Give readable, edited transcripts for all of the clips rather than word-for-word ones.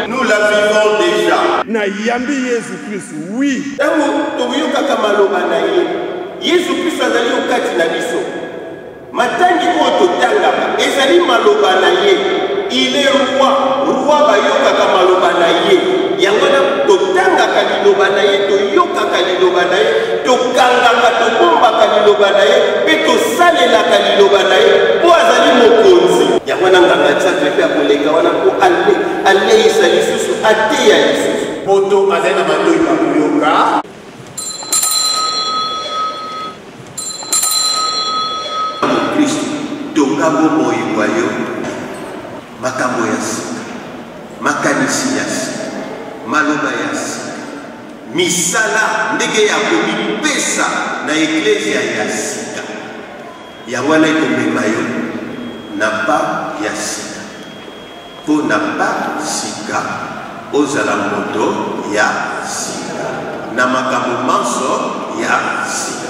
Nous la vivons déjà. Nayambi Yesu Christ, oui. Yesu Christ azali okati na biso. Matangi oto tanga ezali maloba na ye. Il est roi bayokaka maloba na ye. Yango na totanga liloba na ye, toyokaka liloba na ye, tokangaka tobombaka liloba na ye, pe tosalelaka liloba na ye, po azali mokonzi. Yango na nganga tsape pe akoleka wana po aleisa lisusu ateya lisusu. Poto azali na matoi bakoyoka. Kristo tongabo moyo wayo makambo ya sika makanisi ya sika maloba ya sika misala ndenge ya komipesa na eklesia ya sika yango wana ekomema yo na pa ya sika mpo na pa sika ozala moto ya sika na makambo manso ya sika.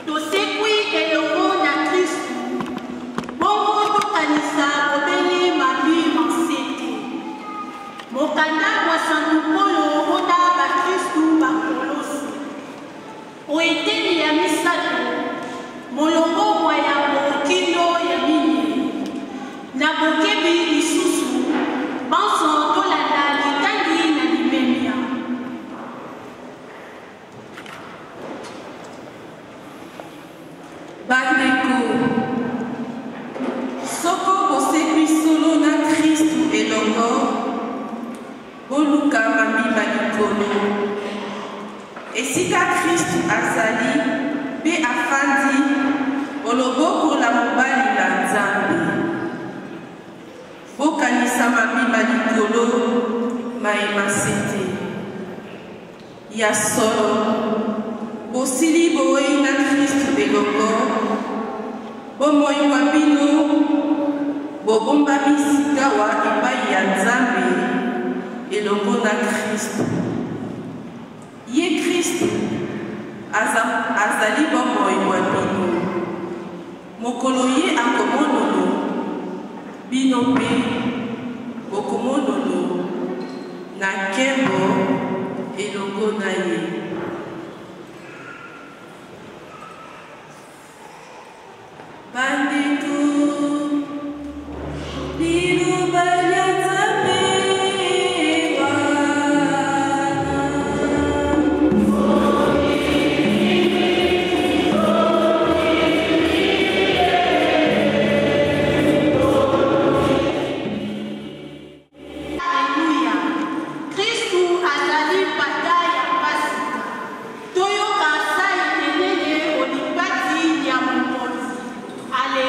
tosekwi elongo na Kristu bongo tokanisa kobeli mabi mansete mokanda mwa sanduku oyo mpona bakristu bakolosi oeteni ya misato molongo mwa ya mokindo ya minei na bokebi lisusu banso tolanda litangi na limemia bandeko soko bosekwi solo na Kristu elongo boluka mabima likolo esika Kristu azali mpe afandi oloboko la mobali na Nzambe bokanisa mabima likolo mayema sete ya solo bosili boyei na Kristu elongo bomoi wa bino bobombami sikawa epai ya Nzambe elongo na Kristu ye Kristu azali bomoi wa bino mokolo ye akomonono bino mpe bokomonono na nkembo elongo na ye bandeko liloba lya Nzambe Alléluia.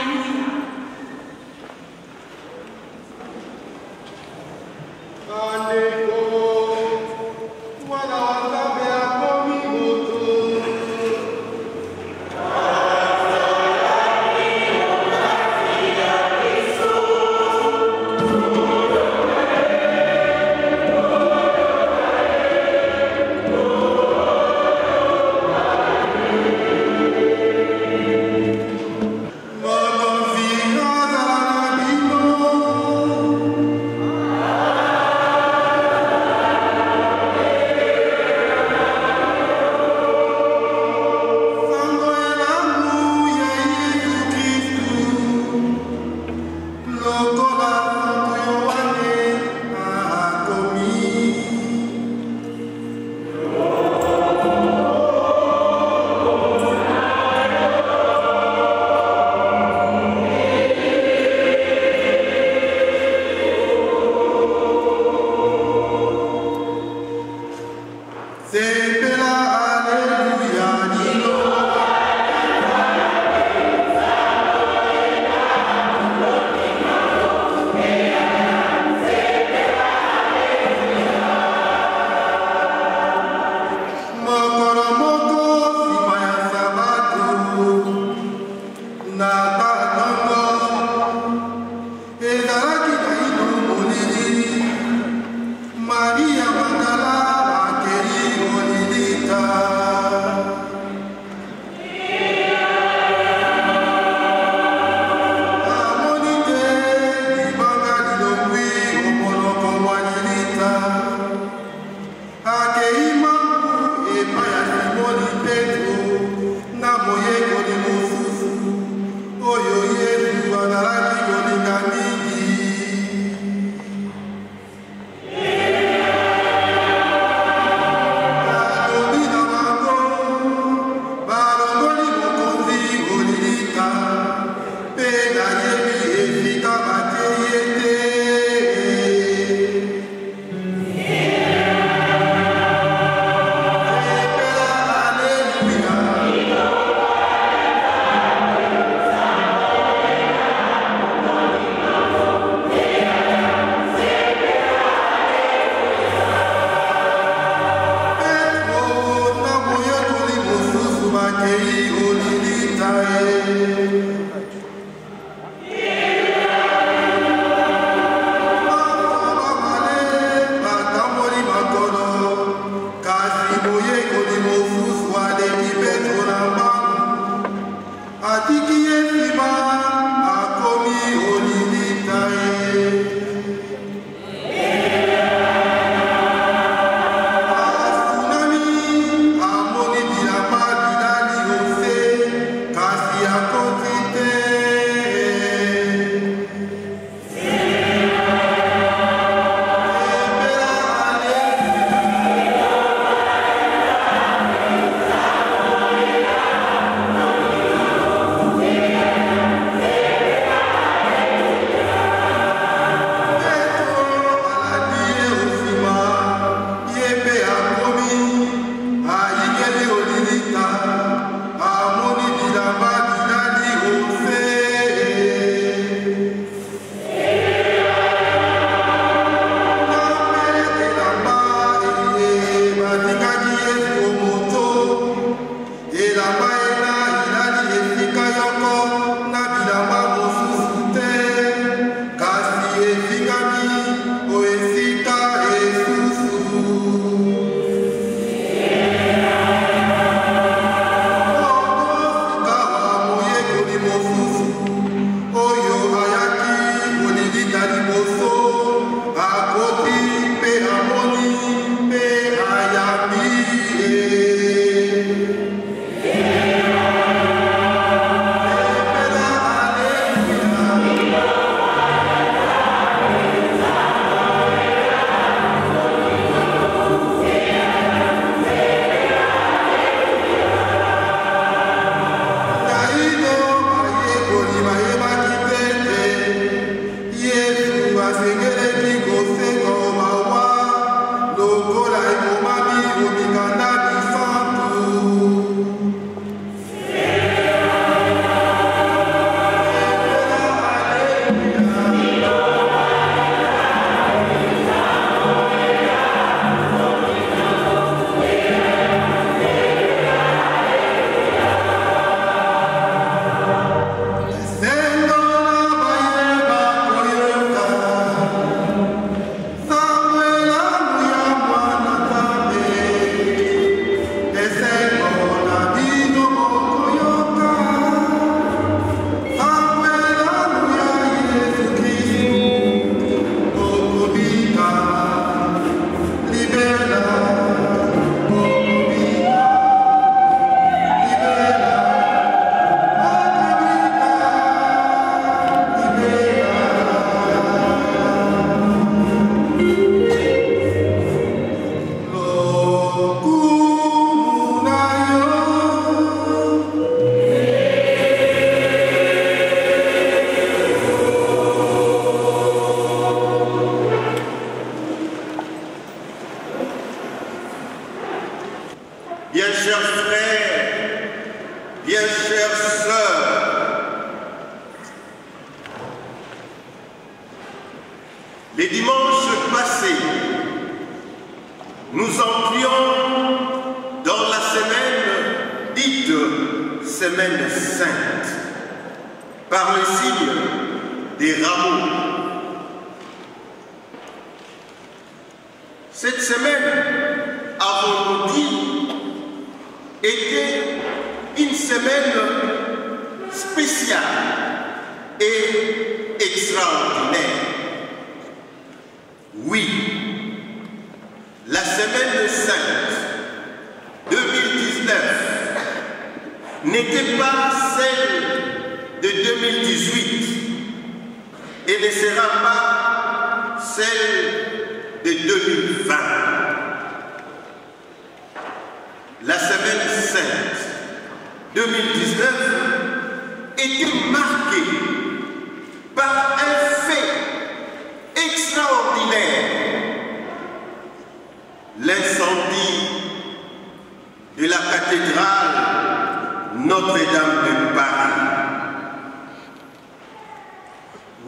Les dimanches passés, nous entrions dans la semaine dite Semaine Sainte, par le signe des rameaux. Cette semaine, avons-nous dit, était une semaine spéciale et extraordinaire. Oui, la semaine sainte 2019 n'était pas celle de 2018 et ne sera pas celle de 2020. La semaine sainte 2019 était marquée par un fait extraordinaire, l'incendie de la cathédrale Notre-Dame de Paris.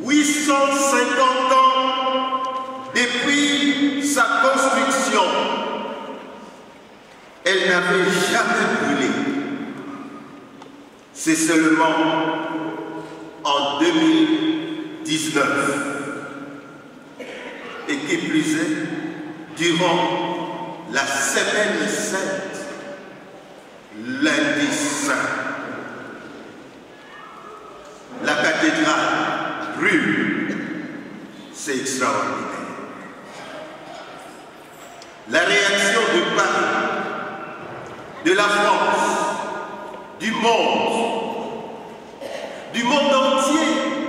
850 ans depuis sa construction, elle n'avait jamais brûlé. C'est seulement en 2019, et qui plus est, durant la semaine sainte, lundi saint, la cathédrale brûle. C'est extraordinaire. La réaction de Paris, de la France, du monde entier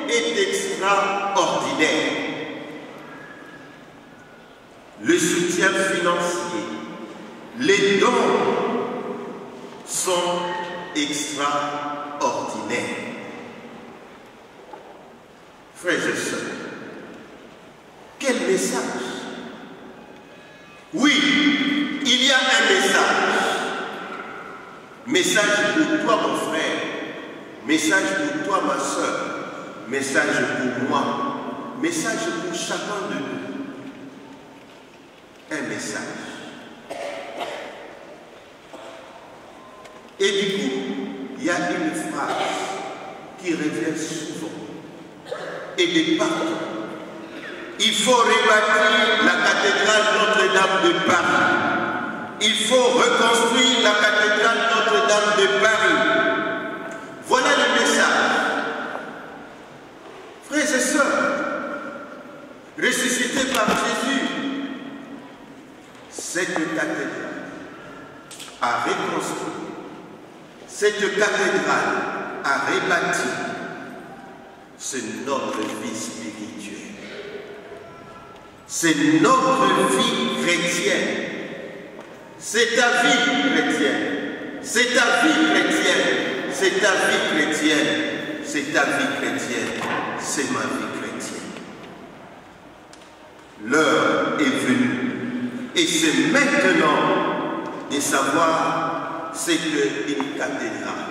est extraordinaire. Le soutien financier, les dons sont extraordinaires. Frères et sœurs, quel message! Oui, il y a un message. Message pour toi, mon frère. Message pour toi, ma soeur. Message pour moi. Message pour chacun de nous. Un message. Et du coup, il y a une phrase qui revient souvent. Et de partout. Il faut rebâtir la cathédrale Notre-Dame de Paris. Il faut reconstruire la cathédrale Notre-Dame de Paris. Voilà le message. Frères et sœurs, ressuscités par Jésus, cette cathédrale a reconstruit, cette cathédrale a rebâti. C'est notre vie spirituelle. C'est notre vie chrétienne. C'est ta vie chrétienne. C'est ta vie chrétienne. C'est ta vie chrétienne. C'est ta vie chrétienne. C'est ma vie chrétienne. L'heure est venue. Et c'est maintenant de savoir ce qu'est une cathédrale.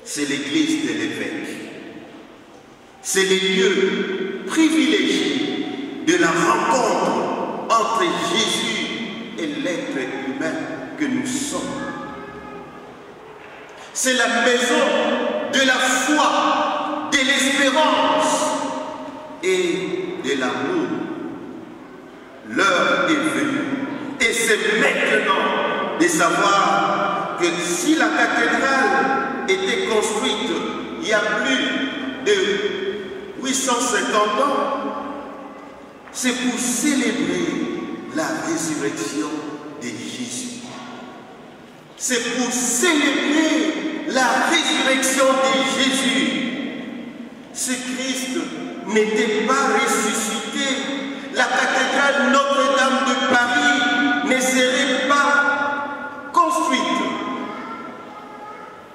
C'est l'église de l'évêque. C'est les lieux privilégiés de la rencontre entre Jésus et l'être humain que nous sommes. C'est la maison de la foi, de l'espérance et de l'amour. L'heure est venue et c'est maintenant de savoir que si la cathédrale était construite il y a plus de 850 ans, c'est pour célébrer la résurrection de Jésus. C'est pour célébrer la résurrection de Jésus. Ce Christ n'était pas ressuscité, la cathédrale Notre-Dame de Paris ne serait pas construite.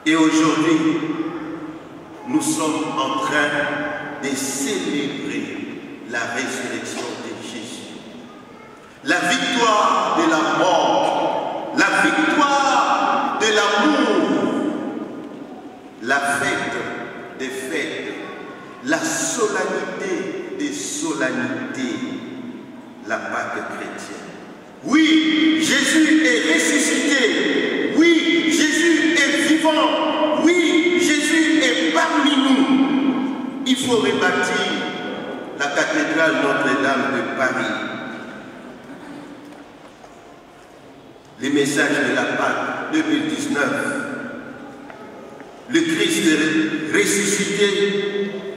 Et aujourd'hui, nous sommes en train de célébrer la résurrection de Jésus. La victoire de la mort, la victoire de l'amour, la fête des fêtes, la solennité des solennités, la Pâque chrétienne. Oui, Jésus est ressuscité. Oui, Jésus est vivant. Oui, Jésus est parmi nous. Il faut rebâtir la cathédrale Notre-Dame de Paris. Les messages de la Pâque 2019. Le Christ ressuscité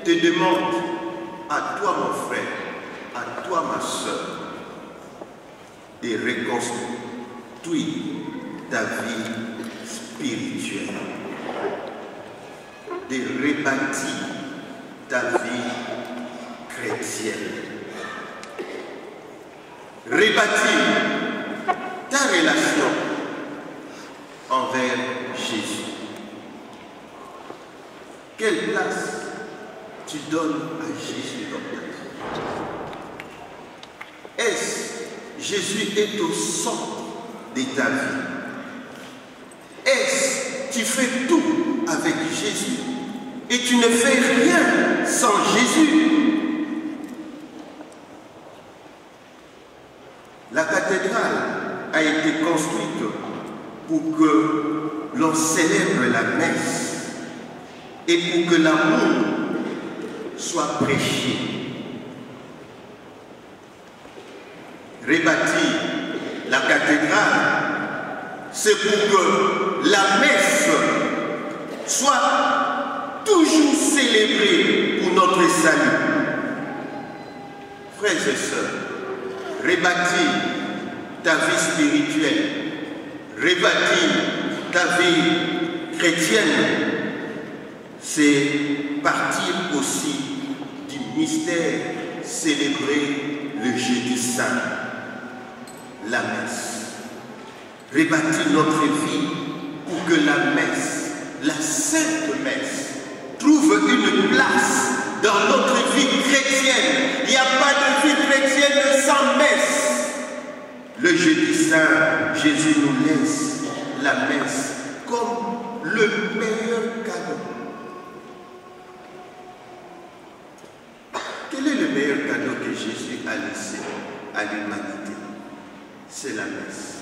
te demande, à toi mon frère, à toi ma soeur, de reconstruire ta vie spirituelle, de rebâtir ta vie chrétienne, rebâtir ta relation envers Jésus. Quelle place tu donnes à Jésus dans ta vie? Est-ce Jésus est au centre de ta vie? Est-ce tu fais tout avec Jésus et tu ne fais rien sans Jésus? La cathédrale a été construite pour que l'on célèbre la messe et pour que l'amour soit prêché. Rebâtir la cathédrale, c'est pour que la messe soit toujours célébrée pour notre salut. Frères et sœurs, rebâtir ta vie spirituelle, rebâtir ta vie chrétienne, c'est partir aussi du mystère célébré le jeudi saint, la messe. Rebâtir notre vie pour que la messe, la sainte messe, trouve une place dans notre vie chrétienne. Il n'y a pas de vie chrétienne sans messe. Le jeudi saint, Jésus nous laisse la messe comme le meilleur cadeau. Quel est le meilleur cadeau que Jésus a laissé à l'humanité? C'est la messe.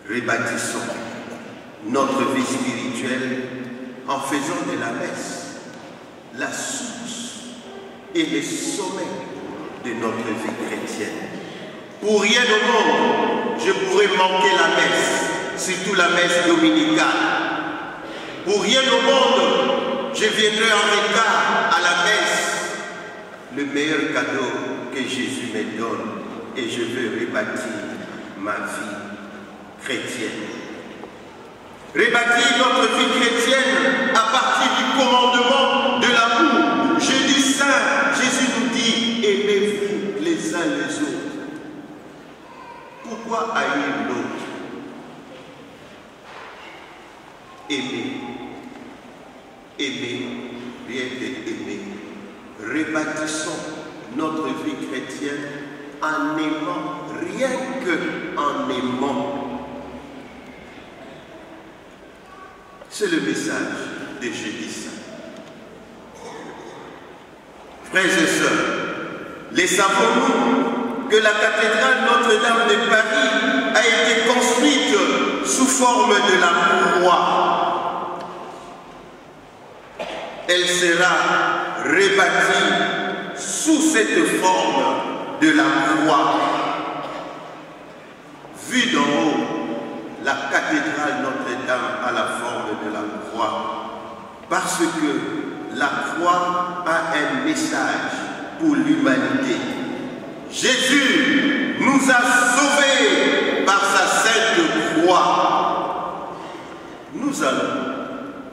Rebâtissons notre vie spirituelle en faisant de la messe la source et le sommet de notre vie chrétienne. Pour rien au monde, je pourrais manquer la messe, surtout la messe dominicale. Pour rien au monde, je viendrai en retard à la messe. Le meilleur cadeau que Jésus me donne, et je veux rebâtir ma vie chrétienne. Rebâtir notre vie chrétienne à partir du commandement de l'amour. Jeudi saint, Jésus nous dit, aimez-vous les uns les autres. Pourquoi haïr l'autre? Aimer. Aimer, rien que aimer. Rebâtissons notre vie chrétienne en aimant, rien que en aimant. C'est le message de Jeudi saint. Frères et sœurs, les savons-nous que la cathédrale Notre-Dame de Paris a été construite sous forme de la croix. Elle sera rebâtie sous cette forme de la croix. Vue d'en haut, la cathédrale Notre-Dame a la forme de la croix parce que la croix a un message pour l'humanité. Jésus nous a sauvés par sa sainte croix. Nous allons,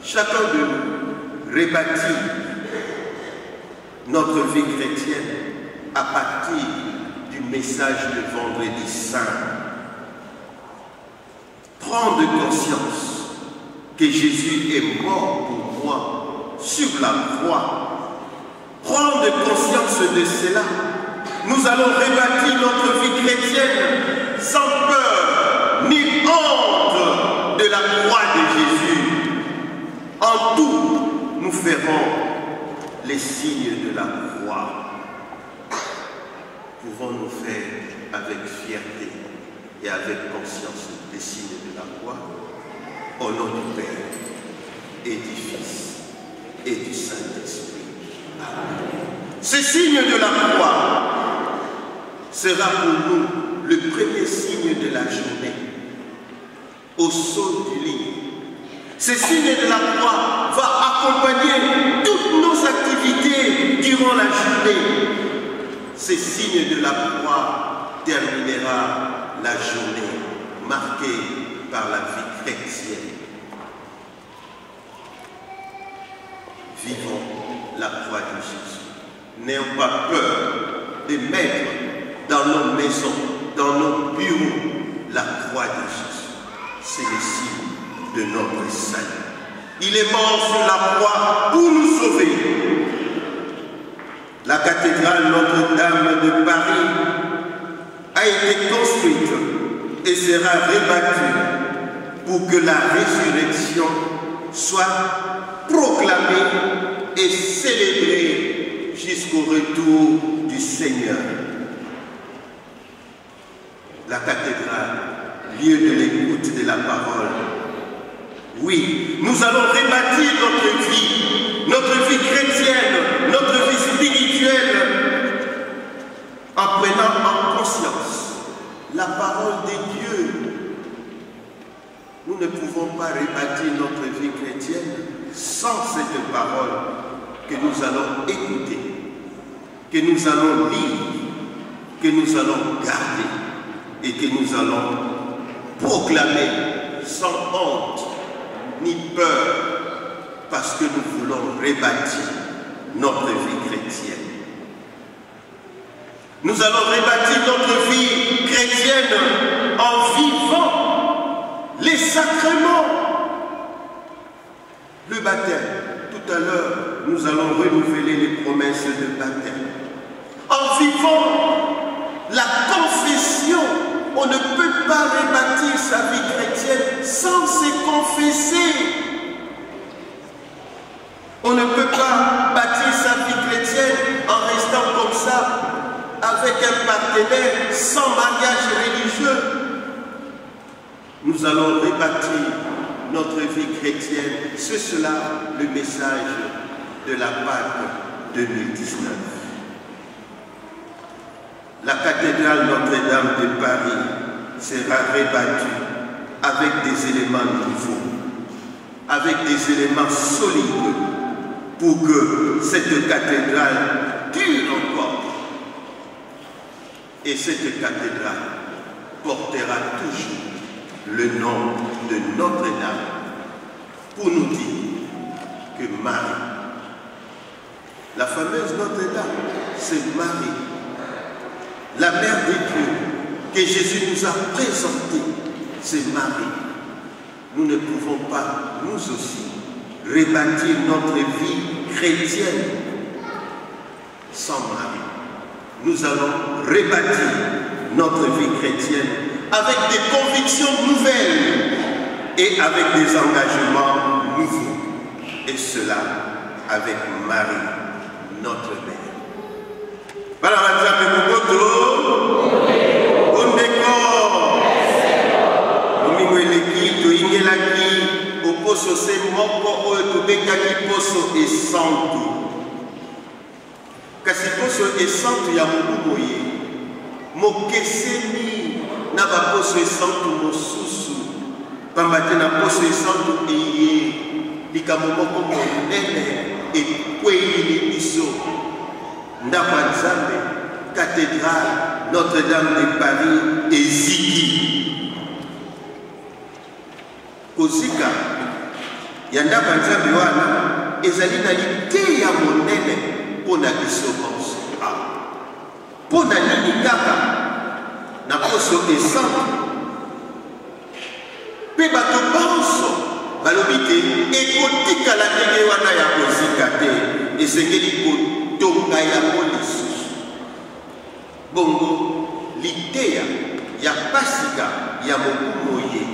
chacun de nous, rebâtir notre vie chrétienne à partir du message de Vendredi Saint. Prendre conscience que Jésus est mort pour moi sur la croix. Prendre conscience de cela. Nous allons rebâtir notre vie chrétienne sans peur ni honte de la croix de Jésus. En tout, nous ferons les signes de la croix, pouvons-nous faire avec fierté et avec conscience les signes de la croix, au nom du Père et du Fils et du Saint-Esprit. Amen. Ce signe de la croix sera pour nous le premier signe de la journée, au saut du lit. Ce signe de la croix va accompagner toutes nos activités durant la journée. Ce signe de la croix terminera la journée marquée par la vie chrétienne. Vivons la croix de Jésus. N'ayons pas peur de mettre dans nos maisons, dans nos bureaux, la croix de Jésus. C'est le signe de notre salut. Il est mort sur la croix pour nous sauver. La cathédrale Notre-Dame de Paris a été construite et sera rebâtie pour que la résurrection soit proclamée et célébrée jusqu'au retour du Seigneur. La cathédrale, lieu de l'écoute de la parole. Oui, nous allons rebâtir notre vie chrétienne, notre vie spirituelle, en prenant en conscience la parole de Dieu. Nous ne pouvons pas rebâtir notre vie chrétienne sans cette parole que nous allons écouter, que nous allons lire, que nous allons garder et que nous allons proclamer sans honte ni peur, parce que nous voulons rebâtir notre vie chrétienne. Nous allons rebâtir notre vie chrétienne en vivant les sacrements. Le baptême, tout à l'heure, nous allons renouveler les promesses de baptême. En vivant la confession, on ne peut pas rebâtir sa vie chrétienne sans se confesser. On ne peut pas bâtir sa vie chrétienne en restant comme ça, avec un partenaire sans mariage religieux. Nous allons rebâtir notre vie chrétienne. C'est cela le message de la Pâque 2019. La cathédrale Notre-Dame de Paris sera rebâtue avec des éléments nouveaux, avec des éléments solides, pour que cette cathédrale dure encore. Et cette cathédrale portera toujours le nom de Notre-Dame pour nous dire que Marie, la fameuse Notre-Dame, c'est Marie, la mère de Dieu que Jésus nous a présentée, c'est Marie. Nous ne pouvons pas, nous aussi, rebâtir notre vie chrétienne sans Marie. Nous allons rebâtir notre vie chrétienne avec des convictions nouvelles et avec des engagements nouveaux. Et cela avec Marie, notre mère. Poso se moko oyo tobengaki poso esantu. Kasi poso esantu ya mobumo ye mokeseni na baposo esantu mosusu, pamba te na poso esantu eye likambo moko monene ekweyeli biso. Ndako ya Nzambe, cathédrale Notre-Dame de Paris eziki. Kozika ya ndako ya Nzambe wana ezali na liteya monene mpona biso bonso. Mpona nini kaka na poso esantu mpe bato bonso balobi te ekotikala ndenge wana ya kozika te, esengeli kotonga yango lisusu. Bongo liteya ya pasika ya mokumo ye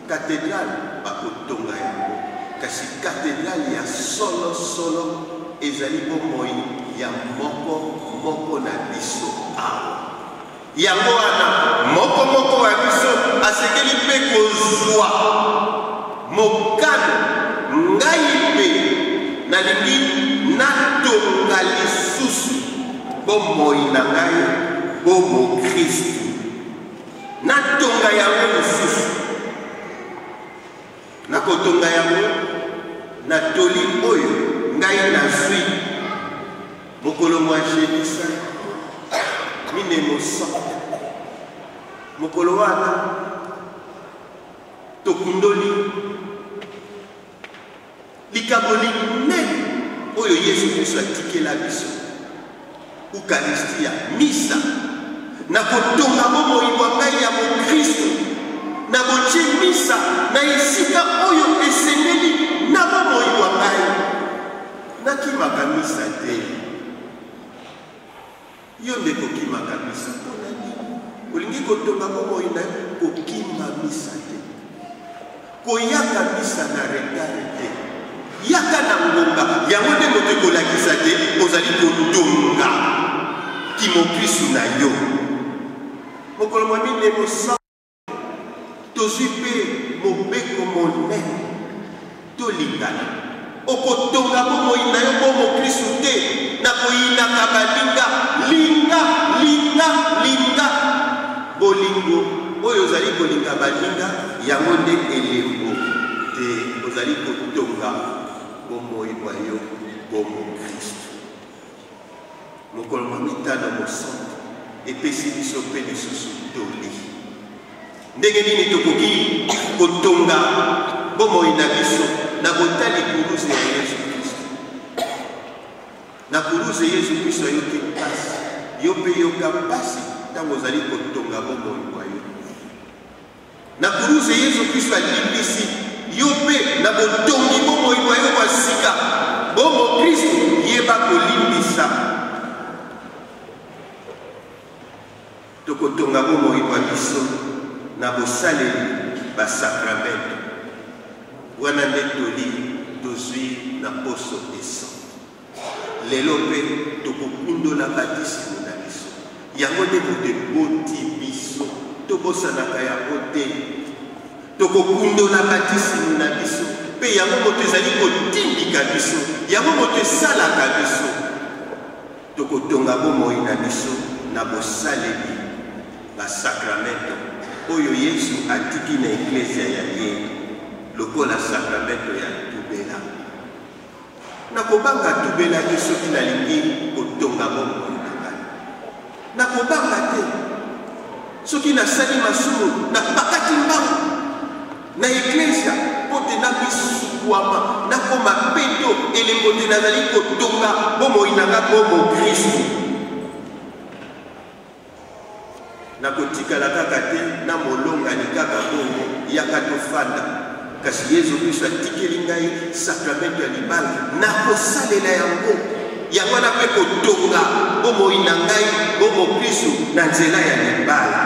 cathédrale bakotonga yango, kasi cathédrale ya solo ezali bomoi ya moko na biso awa. Yango wana moko ya biso asekeli mpe kozwa mokano ngai mpe nalingi natonga lisusu bomoi na ngai bomo Kristu. Natonga yango lisusu. Nakotonga yango natoli oyo ngai nazwi mokolo mwa Jebisa mine mosa. Mokolo wana tokundoli likaboli ne oyo Yesu Kristo atikela biso Eucharistia misa na kotonga bomoi bwa ngai ya Kristo na botie misa na esika oyo esengeli na bomoi bwa ngai nakimaka misa te. Yo nde kokimaka misa mpona nini? Olingi kotonga bomoi na kokima misa te, koyaka misa na retard te, yaka na ngonga yango nde moto ekolakisa te ozali kotonga kimokristu na yo. Mokolo mwa mine mosa tozwi mpe mobeko monene tolingana. Okotonga bomoi na yo bomo Kristu te na koyinaka balinga linga bolingo oyo ozali kolinga balinga yango nde elembo te. Ozali kotonga bomoi bwa yo bomo Kristu. Mokolo mwa mitano mosantu epesi biso mpe lisusu toli ndenge nini tokoki kotonga bomoi na biso na botali kuruze ya Yesu Kristo. Na kuruze Yesu Kristo ayoki mpasi, yo mpe yoka mpasi ntango ozali kotonga bomoi bwa yo. Na kuruze Yesu Kristo alimbisi yo mpe na botongi bomoi bwa yo bwa sika bomo Kristo yeba kolimbisa. Tokotonga bomoi bwa biso na bosaleli basakramento wana nde toli tozwi na poso esante. Lelo mpe tokokundola batisimi na biso yango nde moto eboti biso tobosanaka yango te. Tokokundola batisimi na biso mpe yango moto ezali kotindika biso, yango moto esalaka biso. Tokotonga bomoi na biso na bosaleli basakramento oyo Yesu atiki na eklesia ya ye lokola sakramento ya tubela. Nakobanga tubela te soki nalingi kotonga bomoi na ngai. Nakobanga te soki nasali masumu napakati mbangu na eklesia mpo te nabisukwama nakoma peto elembo te nazali kotonga bomoi na ngai bomo Kristu. Nakotikala kaka te na molongani kaka bongo yaka tofanda. Kasi Yesu Kristo atikeli ngai sakramento ya libala nakosalela yango yango wana mpe kotonga bomoi na ngai bomo Kristu na nzela ya libala.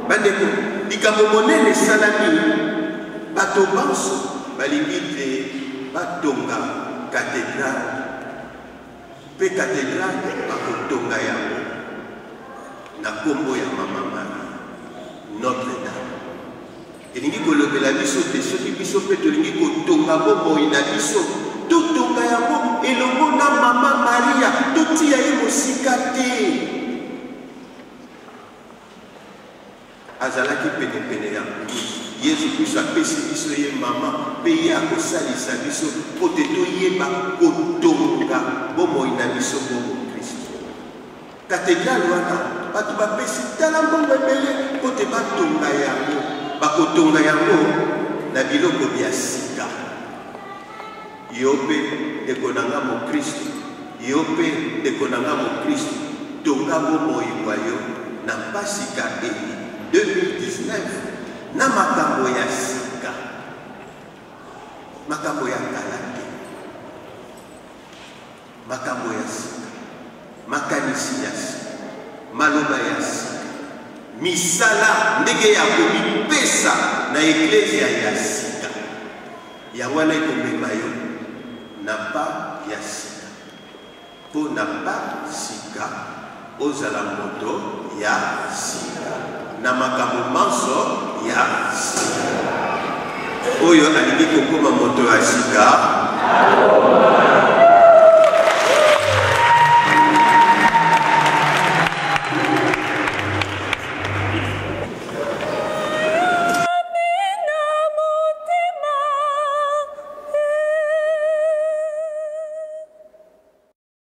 Bandeko, likambo monene esalami. Bato banso balingi te batonga katedrale mpe katedrale bakotonga yango na kombo ya Mama Marie Notre Dame. Elingi kolobela biso te soki biso mpe tolingi kotonga bomoi na biso totonga yango elongo na Mama Maria, totia ye mosika te. Azalaki penepene ya Yesu Kristo apesi biso ye mama mpe ye akosalisa biso mpo te toyeba kotonga bomoi na biso bomo Kristo. Katedrale wana bato bapesi tala mbongo ebele mpo te batonga yango, bakotonga yango na biloko bya sika. Yo mpe ndeko na nga mo Kristo, yo mpe ndeko na nga mo Kristo, tonga bomoi bwa yo na Pasika 2019 na makambo ya sika, makambo ya kala te, makambo ya sika, makanisi ya sika, maloba ya sika, misala ndenge ya komipesa na eklesia ya sika. Ya wana ekomema yo na pa ya sika. Po na pa sika ozala moto ya sika. Na makambo manso ya sika. Oyo alingi kokoma moto ya sika.